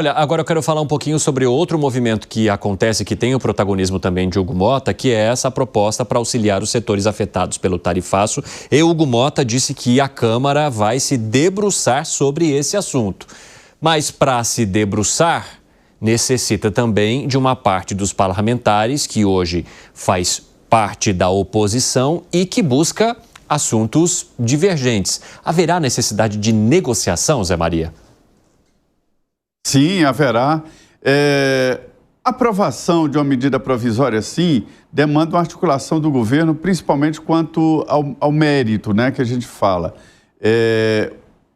Olha, agora eu quero falar um pouquinho sobre outro movimento que acontece, que tem o protagonismo também de Hugo Motta, que é essa proposta para auxiliar os setores afetados pelo tarifaço. E Hugo Motta disse que a Câmara vai se debruçar sobre esse assunto. Mas para se debruçar, necessita também de uma parte dos parlamentares que hoje faz parte da oposição e que busca assuntos divergentes. Haverá necessidade de negociação, Zé Maria? Sim, haverá. Aprovação de uma medida provisória, sim, demanda uma articulação do governo, principalmente quanto ao mérito, né, que a gente fala.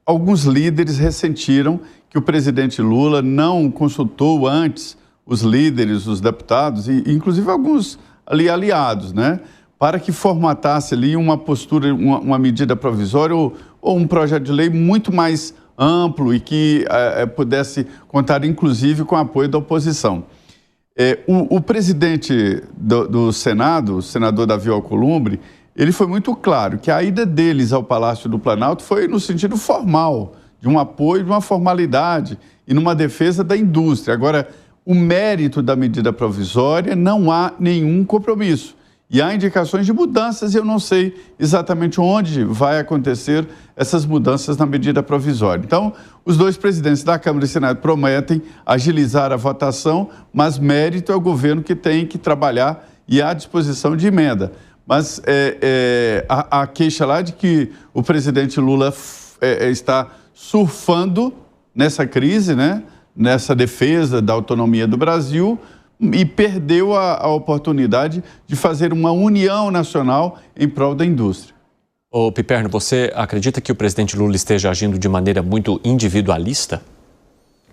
Alguns líderes ressentiram que o presidente Lula não consultou antes os líderes, os deputados, e inclusive alguns ali aliados, né, para que formatasse ali uma postura, uma medida provisória ou um projeto de lei muito mais amplo e que pudesse contar, inclusive, com o apoio da oposição. O presidente do Senado, o senador Davi Alcolumbre, ele foi muito claro que a ida deles ao Palácio do Planalto foi no sentido formal, de um apoio, de uma formalidade e numa defesa da indústria. Agora, o mérito da medida provisória, não há nenhum compromisso. E há indicações de mudanças e eu não sei exatamente onde vai acontecer essas mudanças na medida provisória. Então, os dois presidentes da Câmara e Senado prometem agilizar a votação, mas mérito é o governo que tem que trabalhar e há disposição de emenda. Mas a queixa lá de que o presidente Lula está surfando nessa crise, né? Nessa defesa da autonomia do Brasil, e perdeu a oportunidade de fazer uma união nacional em prol da indústria. Ô Piperno, você acredita que o presidente Lula esteja agindo de maneira muito individualista?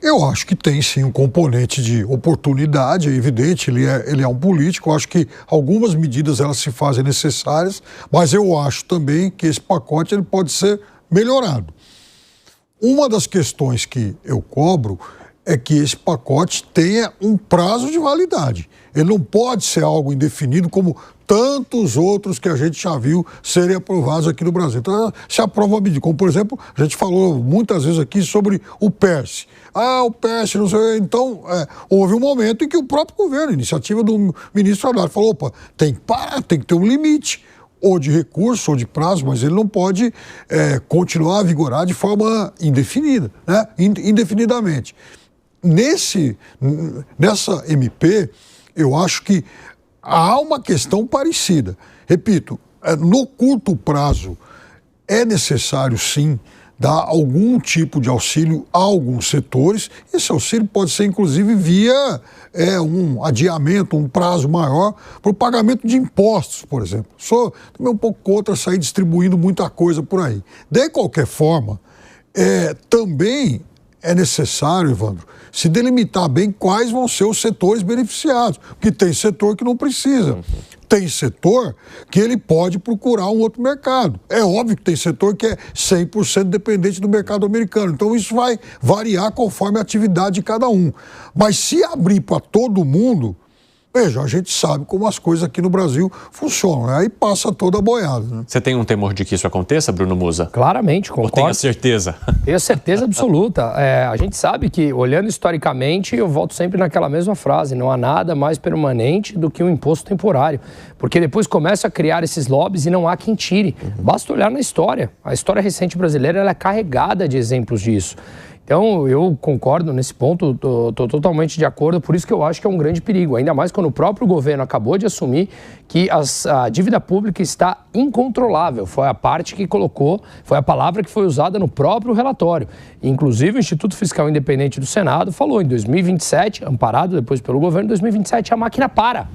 Eu acho que tem sim um componente de oportunidade, é evidente, ele é um político. Eu acho que algumas medidas elas se fazem necessárias, mas eu acho também que esse pacote ele pode ser melhorado. Uma das questões que eu cobro é que esse pacote tenha um prazo de validade. Ele não pode ser algo indefinido como tantos outros que a gente já viu serem aprovados aqui no Brasil. Então, se aprova uma medida, como por exemplo, a gente falou muitas vezes aqui sobre o PERSE. O PERSE, não sei. Então, houve um momento em que o próprio governo, iniciativa do ministro Haddad, falou, opa, tem que parar, tem que ter um limite, ou de recurso, ou de prazo, mas ele não pode continuar a vigorar de forma indefinida, né? Indefinidamente. Nessa MP, eu acho que há uma questão parecida. Repito, no curto prazo é necessário, sim, dar algum tipo de auxílio a alguns setores. Esse auxílio pode ser, inclusive, via um adiamento, um prazo maior para o pagamento de impostos, por exemplo. Sou também um pouco contra sair distribuindo muita coisa por aí. De qualquer forma, também é necessário, Evandro, se delimitar bem quais vão ser os setores beneficiados, porque tem setor que não precisa. Tem setor que ele pode procurar um outro mercado. É óbvio que tem setor que é 100% dependente do mercado americano. Então isso vai variar conforme a atividade de cada um. Mas se abrir para todo mundo, veja, a gente sabe como as coisas aqui no Brasil funcionam, né? Aí passa toda a boiada. Né? Você tem um temor de que isso aconteça, Bruno Musa? Claramente, concordo. Ou tem a certeza? Tenho certeza absoluta. A gente sabe que, olhando historicamente, eu volto sempre naquela mesma frase, não há nada mais permanente do que um imposto temporário. Porque depois começa a criar esses lobbies e não há quem tire. Basta olhar na história. A história recente brasileira ela é carregada de exemplos disso. Então, eu concordo nesse ponto, estou totalmente de acordo, por isso que eu acho que é um grande perigo, ainda mais quando o próprio governo acabou de assumir que a dívida pública está incontrolável. Foi a parte que colocou, foi a palavra que foi usada no próprio relatório. Inclusive, o Instituto Fiscal Independente do Senado falou em 2027, amparado depois pelo governo, em 2027 a máquina para.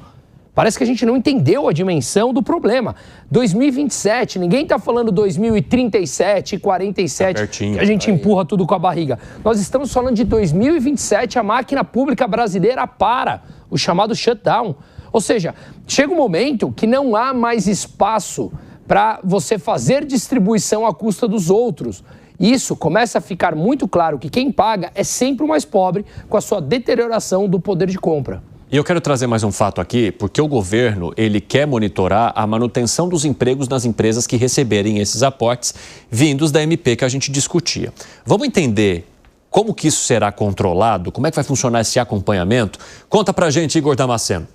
Parece que a gente não entendeu a dimensão do problema. 2027, ninguém está falando 2037, 47, que a gente empurra tudo com a barriga. Nós estamos falando de 2027, a máquina pública brasileira para, o chamado shutdown. Ou seja, chega um momento que não há mais espaço para você fazer distribuição à custa dos outros. Isso começa a ficar muito claro que quem paga é sempre o mais pobre com a sua deterioração do poder de compra. E eu quero trazer mais um fato aqui, porque o governo ele quer monitorar a manutenção dos empregos nas empresas que receberem esses aportes vindos da MP que a gente discutia. Vamos entender Como que isso será controlado? Como é que vai funcionar esse acompanhamento? Conta pra gente, Igor Damasceno.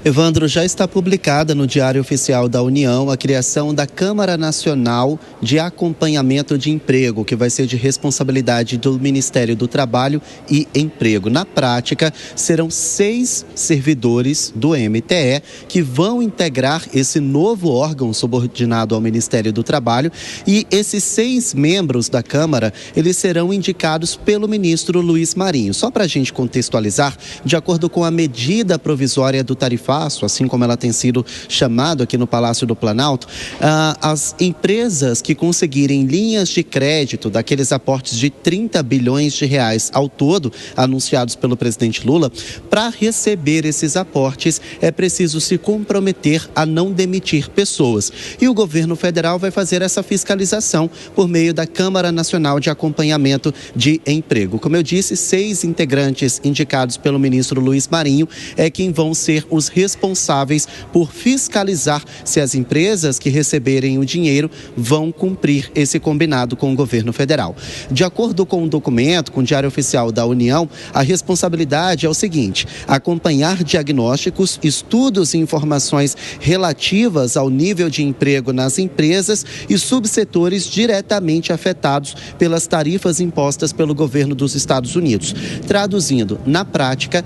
Evandro, já está publicada no Diário Oficial da União a criação da Câmara Nacional de Acompanhamento de Emprego, que vai ser de responsabilidade do Ministério do Trabalho e Emprego. Na prática, serão 6 servidores do MTE que vão integrar esse novo órgão subordinado ao Ministério do Trabalho, e esses 6 membros da Câmara, eles serão indicados pelo ministro Luiz Marinho. Só para a gente contextualizar, de acordo com a medida provisória do tarifaço, assim como ela tem sido chamada aqui no Palácio do Planalto, as empresas que conseguirem linhas de crédito daqueles aportes de 30 bilhões de reais ao todo, anunciados pelo presidente Lula, para receber esses aportes é preciso se comprometer a não demitir pessoas. E o governo federal vai fazer essa fiscalização por meio da Câmara Nacional de Acompanhamento de Emprego. Como eu disse, 6 integrantes indicados pelo ministro Luiz Marinho é quem vão ser os responsáveis por fiscalizar se as empresas que receberem o dinheiro vão cumprir esse combinado com o governo federal. De acordo com o documento, com o Diário Oficial da União, a responsabilidade é o seguinte: acompanhar diagnósticos, estudos e informações relativas ao nível de emprego nas empresas e subsetores diretamente afetados pelas tarifas impostas pelo governo dos Estados Unidos. Traduzindo, na prática,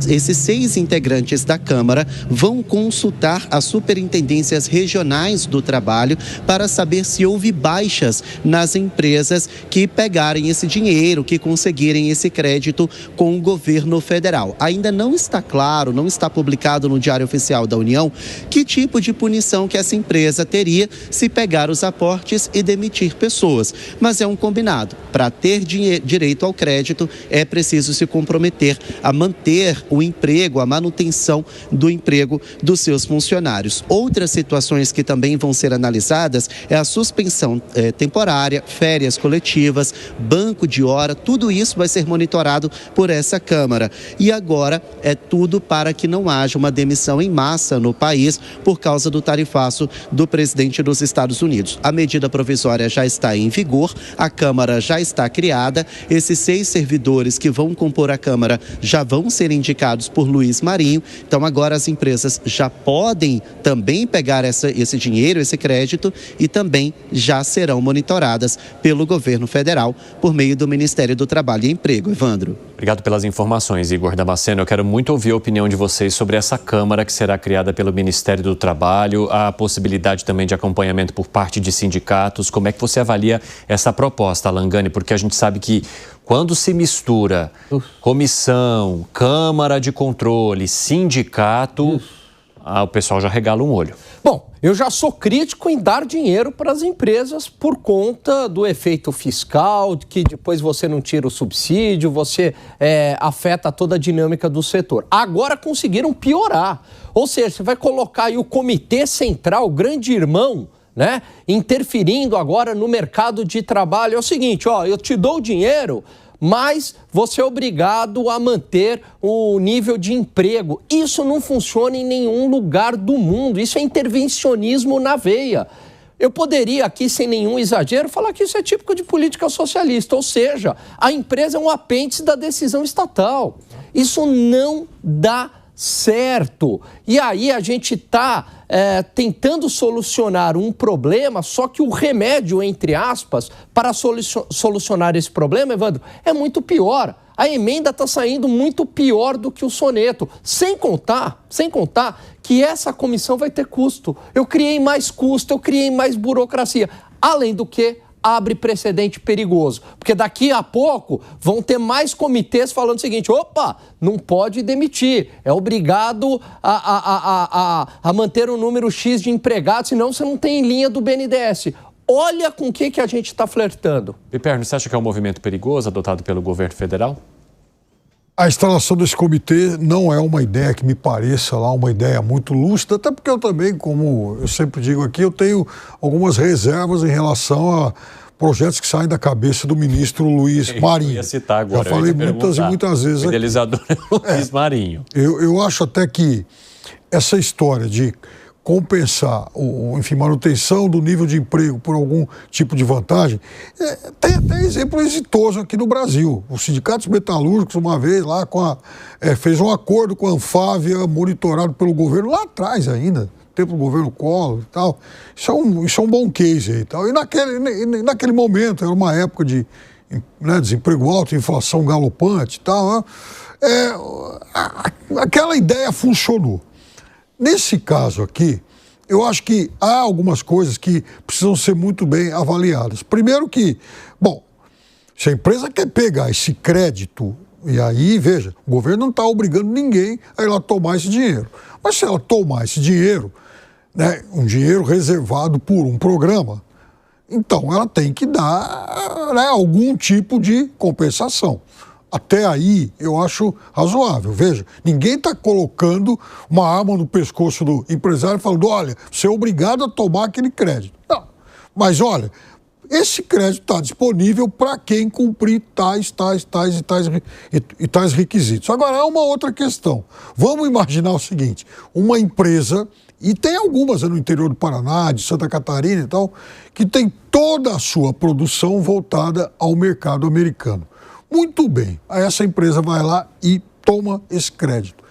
esses 6 integrantes da Câmara vão consultar as superintendências regionais do trabalho para saber se houve baixas nas empresas que pegarem esse dinheiro, que conseguirem esse crédito com o governo federal. Ainda não está claro, não está publicado no Diário Oficial da União que tipo de punição que essa empresa teria se pegar os aportes e demitir pessoas. Mas é um combinado. Para ter direito ao crédito, é preciso se comprometer a manter o emprego, a manutenção do emprego dos seus funcionários. Outras situações que também vão ser analisadas é a suspensão temporária, férias coletivas, banco de hora, tudo isso vai ser monitorado por essa Câmara. E agora é tudo para que não haja uma demissão em massa no país por causa do tarifaço do presidente dos Estados Unidos. A medida provisória já está em vigor, a Câmara já está criada, esses 6 servidores que vão compor a Câmara já vão ser indicados por Luiz Marinho. Então agora as empresas já podem também pegar esse dinheiro, esse crédito, e também já serão monitoradas pelo governo federal por meio do Ministério do Trabalho e Emprego. Evandro. Obrigado pelas informações, Igor Damasceno. Eu quero muito ouvir a opinião de vocês sobre essa Câmara que será criada pelo Ministério do Trabalho, a possibilidade também de acompanhamento por parte de sindicatos. Como é que você avalia essa proposta, Langani? Porque a gente sabe que quando se mistura comissão, Câmara de Controle, sindicato, o pessoal já regala um olho. Bom, eu já sou crítico em dar dinheiro para as empresas por conta do efeito fiscal, que depois você não tira o subsídio, você afeta toda a dinâmica do setor. Agora conseguiram piorar. Ou seja, você vai colocar aí o Comitê Central, o grande irmão, né, interferindo agora no mercado de trabalho. É o seguinte, eu te dou o dinheiro, mas você é obrigado a manter o nível de emprego. Isso não funciona em nenhum lugar do mundo. Isso é intervencionismo na veia. Eu poderia aqui, sem nenhum exagero, falar que isso é típico de política socialista, ou seja, a empresa é um apêndice da decisão estatal. Isso não dá certo. E aí a gente está tentando solucionar um problema, só que o remédio, entre aspas, para solucionar esse problema, Evandro, é muito pior. A emenda está saindo muito pior do que o soneto. Sem contar que essa comissão vai ter custo. Eu criei mais custo, eu criei mais burocracia. Além do que, abre precedente perigoso. Porque daqui a pouco vão ter mais comitês falando o seguinte: opa, não pode demitir, é obrigado a manter um número X de empregados, senão você não tem linha do BNDES. Olha com o que a gente está flertando. Piperno, você acha que é um movimento perigoso adotado pelo governo federal? A instalação desse comitê não é uma ideia que me pareça lá uma ideia muito lúcida, até porque eu também, como eu sempre digo aqui, eu tenho algumas reservas em relação a projetos que saem da cabeça do ministro Luiz Marinho. Eu ia citar agora. Já falei muitas e muitas vezes aqui. O idealizador é o Luiz Marinho. Eu acho até que essa história de compensar, enfim, manutenção do nível de emprego por algum tipo de vantagem. Tem até exemplo exitoso aqui no Brasil. Os sindicatos metalúrgicos, uma vez lá, fez um acordo com a Anfávia, monitorado pelo governo, lá atrás ainda, tempo do governo Collor e tal. Isso é um bom case aí e tal. E naquele momento, era uma época de desemprego alto, inflação galopante e tal, aquela ideia funcionou. Nesse caso aqui, eu acho que há algumas coisas que precisam ser muito bem avaliadas. Primeiro que, bom, se a empresa quer pegar esse crédito, e aí, veja, o governo não está obrigando ninguém a ir lá tomar esse dinheiro. Mas se ela tomar esse dinheiro, um dinheiro reservado por um programa, então ela tem que dar algum tipo de compensação. Até aí, eu acho razoável. Veja, ninguém está colocando uma arma no pescoço do empresário falando, olha, você é obrigado a tomar aquele crédito. Não, mas olha, esse crédito está disponível para quem cumprir tais requisitos. Agora, há uma outra questão. Vamos imaginar o seguinte, uma empresa, e tem algumas no interior do Paraná, de Santa Catarina e tal, que tem toda a sua produção voltada ao mercado americano. Muito bem, aí essa empresa vai lá e toma esse crédito.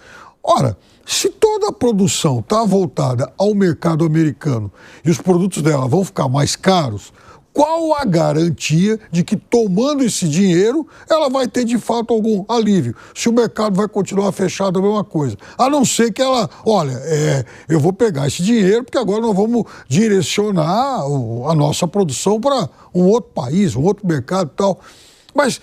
Ora, se toda a produção está voltada ao mercado americano e os produtos dela vão ficar mais caros, qual a garantia de que tomando esse dinheiro ela vai ter de fato algum alívio? Se o mercado vai continuar fechado, a mesma coisa. A não ser que ela, olha, eu vou pegar esse dinheiro porque agora nós vamos direcionar a nossa produção para um outro país, um outro mercado e tal. Mas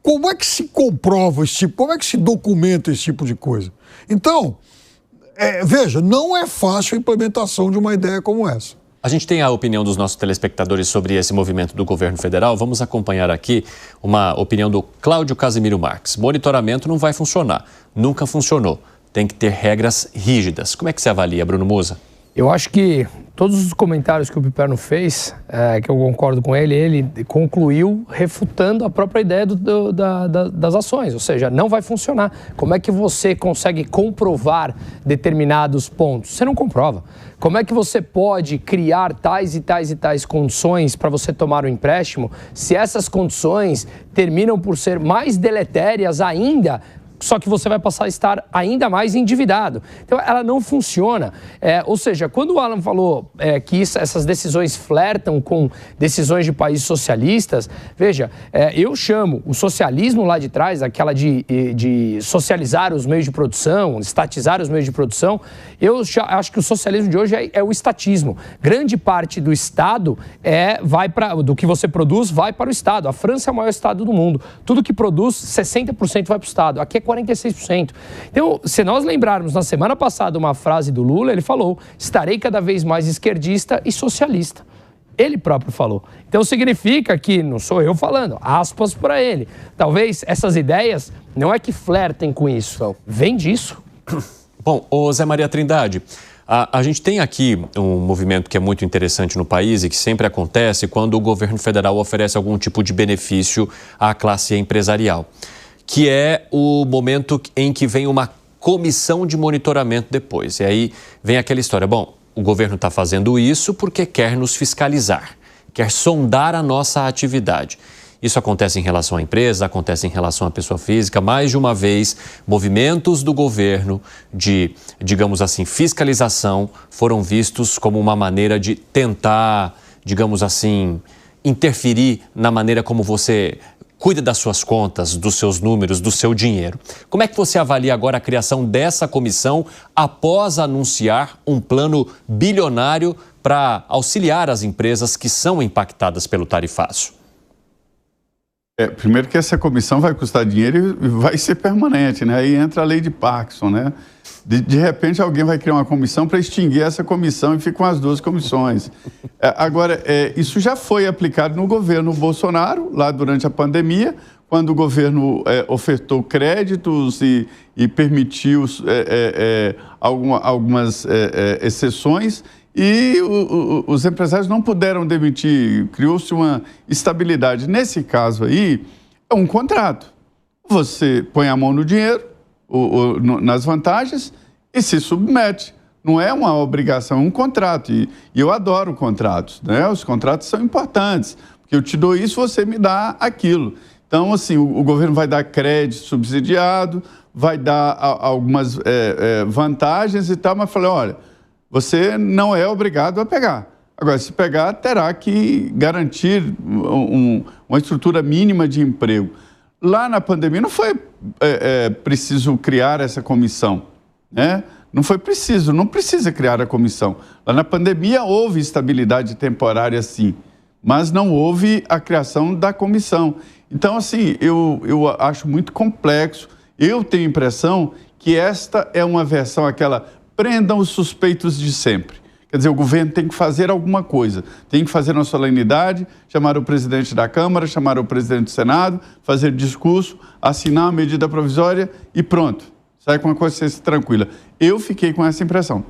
como é que se comprova como é que se documenta esse tipo de coisa? Então, veja, não é fácil a implementação de uma ideia como essa. A gente tem a opinião dos nossos telespectadores sobre esse movimento do governo federal. Vamos acompanhar aqui uma opinião do Cláudio Casimiro Marques. Monitoramento não vai funcionar, nunca funcionou. Tem que ter regras rígidas. Como é que você avalia, Bruno Musa? Eu acho que todos os comentários que o Piperno fez, que eu concordo com ele concluiu refutando a própria ideia das ações, ou seja, não vai funcionar. Como é que você consegue comprovar determinados pontos? Você não comprova. Como é que você pode criar tais e tais condições para você tomar um empréstimo se essas condições terminam por ser mais deletérias ainda, só que você vai passar a estar ainda mais endividado. Então, ela não funciona. Ou seja, quando o Alan falou que essas decisões flertam com decisões de países socialistas, veja, eu chamo o socialismo lá de trás, aquela de socializar os meios de produção, estatizar os meios de produção, eu acho que o socialismo de hoje é o estatismo. Grande parte do Estado do que você produz vai para o Estado. A França é o maior Estado do mundo. Tudo que produz, 60% vai para o Estado. Aqui é 46%. Então, se nós lembrarmos na semana passada uma frase do Lula, ele falou, estarei cada vez mais esquerdista e socialista. Ele próprio falou. Então, significa que, não sou eu falando, aspas para ele. Talvez essas ideias não é que flertem com isso, vem disso. Bom, ô Zé Maria Trindade, a gente tem aqui um movimento que é muito interessante no país e que sempre acontece quando o governo federal oferece algum tipo de benefício à classe empresarial, que é o momento em que vem uma comissão de monitoramento depois. E aí vem aquela história, bom, o governo está fazendo isso porque quer nos fiscalizar, quer sondar a nossa atividade. Isso acontece em relação à empresa, acontece em relação à pessoa física. Mais de uma vez, movimentos do governo de, digamos assim, fiscalização foram vistos como uma maneira de tentar, digamos assim, interferir na maneira como você cuida das suas contas, dos seus números, do seu dinheiro. Como é que você avalia agora a criação dessa comissão após anunciar um plano bilionário para auxiliar as empresas que são impactadas pelo tarifaço? Primeiro que essa comissão vai custar dinheiro e vai ser permanente, né? Aí entra a lei de Parkinson, né? De repente alguém vai criar uma comissão para extinguir essa comissão e ficam as duas comissões. Agora, isso já foi aplicado no governo Bolsonaro, lá durante a pandemia, quando o governo ofertou créditos e permitiu algumas exceções. E os empresários não puderam demitir, criou-se uma estabilidade. Nesse caso aí, é um contrato. Você põe a mão no dinheiro, nas vantagens, e se submete. não é uma obrigação, é um contrato. E eu adoro contratos, né? Os contratos são importantes, porque eu te dou isso, você me dá aquilo. Então, assim, o governo vai dar crédito subsidiado, vai dar algumas vantagens e tal, mas falei, olha, você não é obrigado a pegar. Agora, se pegar, terá que garantir uma estrutura mínima de emprego. Lá na pandemia não foi preciso criar essa comissão, né? Não foi preciso, não precisa criar a comissão. Lá na pandemia houve estabilidade temporária, sim, mas não houve a criação da comissão. Então, assim, eu acho muito complexo. Eu tenho a impressão que esta é uma versão, aquela prendam os suspeitos de sempre. Quer dizer, o governo tem que fazer alguma coisa, tem que fazer uma solenidade, chamar o presidente da Câmara, chamar o presidente do Senado, fazer discurso, assinar a medida provisória e pronto. Sai com a consciência tranquila. Eu fiquei com essa impressão.